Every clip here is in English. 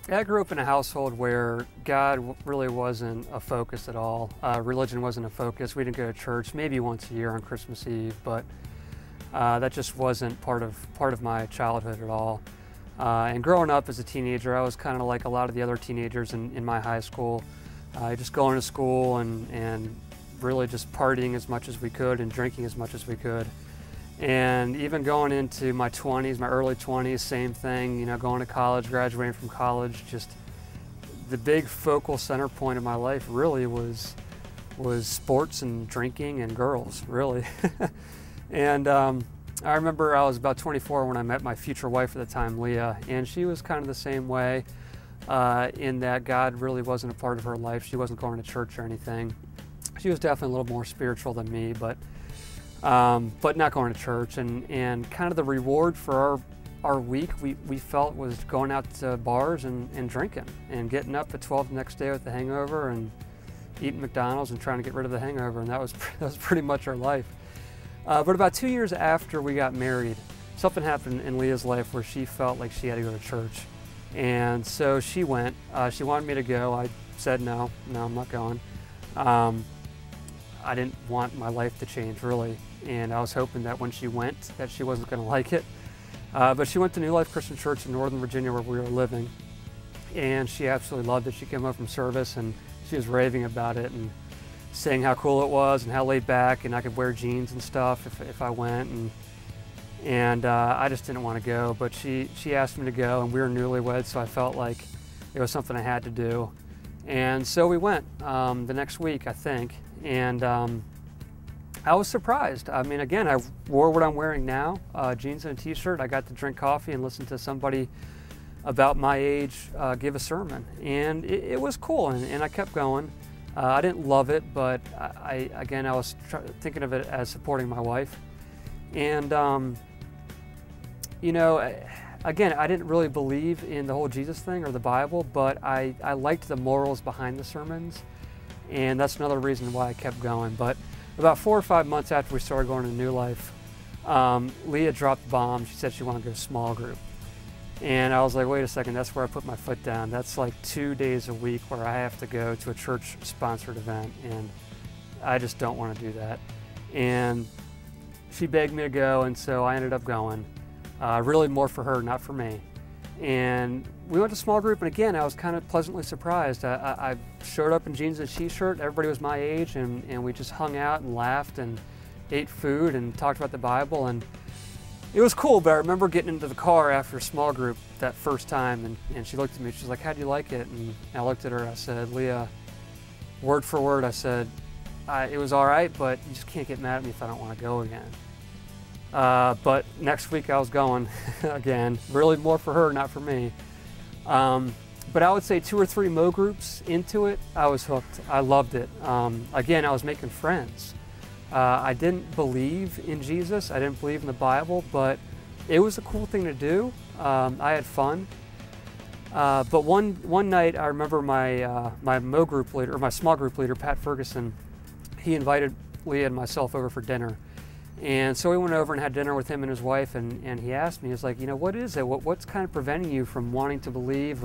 I grew up in a household where God really wasn't a focus at all. Religion wasn't a focus. We didn't go to church maybe once a year on Christmas Eve, but that just wasn't part of my childhood at all. And growing up as a teenager, I was kind of like a lot of the other teenagers in my high school, just going to school and really just partying as much as we could and drinking as much as we could. And even going into my 20s, my early 20s, same thing, you know, going to college, graduating from college, just the big focal center point of my life really was sports and drinking and girls, really. And I remember I was about 24 when I met my future wife at the time, Leah, and she was kind of the same way in that God really wasn't a part of her life. She wasn't going to church or anything. She was definitely a little more spiritual than me, but not going to church. And kind of the reward for our week we felt was going out to bars and drinking and getting up at 12 the next day with the hangover and eating McDonald's and trying to get rid of the hangover, and that was pretty much our life. But about 2 years after we got married, something happened in Leah's life where she felt like she had to go to church. And so she went. She wanted me to go. I said no, I'm not going. I didn't want my life to change, really. And I was hoping that when she went, that she wasn't going to like it. But she went to New Life Christian Church in Northern Virginia where we were living. And she absolutely loved it. She came home from service and she was raving about it and saying how cool it was and how laid back and I could wear jeans and stuff if I went. And I just didn't want to go, but she asked me to go, and we were newlyweds, so I felt like it was something I had to do. And so we went the next week, I think, and I was surprised. I mean, again, I wore what I'm wearing now, jeans and a t-shirt. I got to drink coffee and listen to somebody about my age give a sermon, and it was cool, and I kept going. I didn't love it, but I was thinking of it as supporting my wife. And you know, again, I didn't really believe in the whole Jesus thing or the Bible, but I liked the morals behind the sermons, and that's another reason why I kept going. But about 4 or 5 months after we started going to New Life, Leah dropped the bomb. She said she wanted to go to small group. And I was like, wait a second, that's where I put my foot down. That's like 2 days a week where I have to go to a church-sponsored event, and I just don't want to do that. And she begged me to go, and so I ended up going. Really more for her, not for me. And we went to small group, and again, I was kind of pleasantly surprised. I showed up in jeans and a t-shirt. Everybody was my age, and we just hung out and laughed and ate food and talked about the Bible. And it was cool, but I remember getting into the car after a small group that first time, and she looked at me, she's like, how'd you like it? And I looked at her, I said, Leah, word for word, I said, it was all right, but you just can't get mad at me if I don't want to go again. But next week I was going again, really more for her, not for me. But I would say 2 or 3 Mo groups into it, I was hooked. I loved it. Again, I was making friends. I didn't believe in Jesus, I didn't believe in the Bible, but it was a cool thing to do. I had fun. But one night I remember my Mo group leader, or my small group leader, Pat Ferguson, he invited Leah and myself over for dinner. And so we went over and had dinner with him and his wife, and he asked me, he's like, you know, what is it? What's kind of preventing you from wanting to believe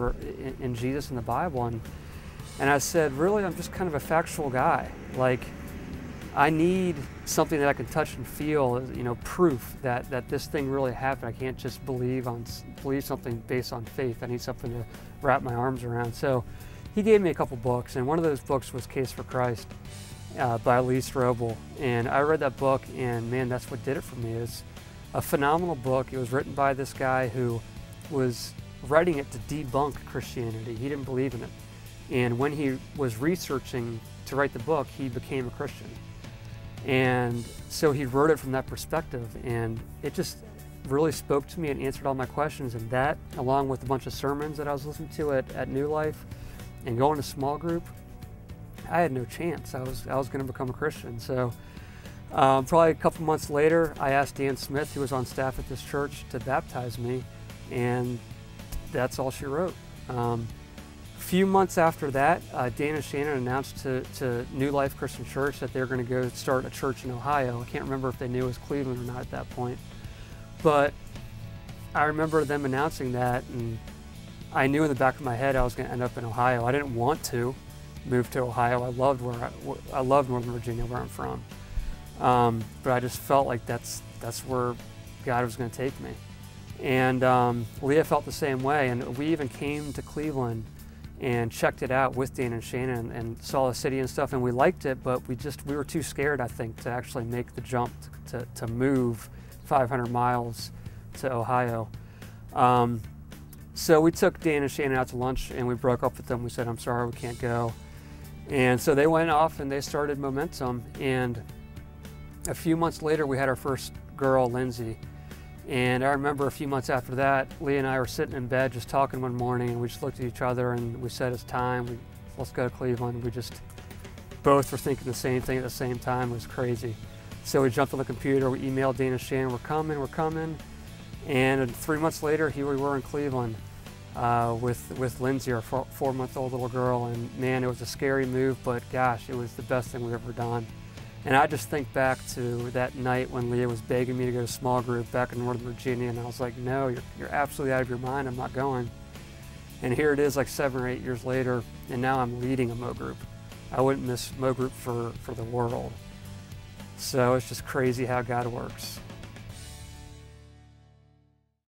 in Jesus and the Bible? And I said, really, I'm just kind of a factual guy. Like, I need something that I can touch and feel, you know, proof that this thing really happened. I can't just believe something based on faith. I need something to wrap my arms around. So he gave me a couple books, and one of those books was Case for Christ by Lee Strobel. And I read that book, and man, that's what did it for me. It's a phenomenal book. It was written by this guy who was writing it to debunk Christianity. He didn't believe in it. And when he was researching to write the book, he became a Christian. And so he wrote it from that perspective, and it just really spoke to me and answered all my questions. And that, along with a bunch of sermons that I was listening to at New Life and going to small group, I had no chance. I was going to become a Christian. So probably a couple months later, I asked Dan Smith, who was on staff at this church, to baptize me, and that's all she wrote. A few months after that, Dan and Shannon announced to New Life Christian Church that they were going to go start a church in Ohio. I can't remember if they knew it was Cleveland or not at that point, but I remember them announcing that, and I knew in the back of my head I was going to end up in Ohio. I didn't want to move to Ohio. I loved Northern Virginia, where I'm from. But I just felt like that's where God was going to take me. And Leah felt the same way. And we even came to Cleveland and checked it out with Dan and Shannon and saw the city and stuff, and we liked it, but we were too scared, I think, to actually make the jump to move 500 miles to Ohio. So we took Dan and Shannon out to lunch, and we broke up with them. We said, I'm sorry, we can't go. And so they went off and they started Momentum, and a few months later we had our first girl, Lindsay. And I remember a few months after that, Leah and I were sitting in bed just talking one morning, and we just looked at each other and we said, it's time, let's go to Cleveland. We just both were thinking the same thing at the same time. It was crazy. So we jumped on the computer, we emailed Dan and Shannon, we're coming. And 3 months later, here we were in Cleveland with Lindsay, our 4-month-old little girl. And man, it was a scary move, but gosh, it was the best thing we've ever done. And I just think back to that night when Leah was begging me to go to small group back in Northern Virginia, and I was like, no, you're absolutely out of your mind, I'm not going. And here it is like 7 or 8 years later, and now I'm leading a Mo group. I wouldn't miss Mo group for the world. So it's just crazy how God works.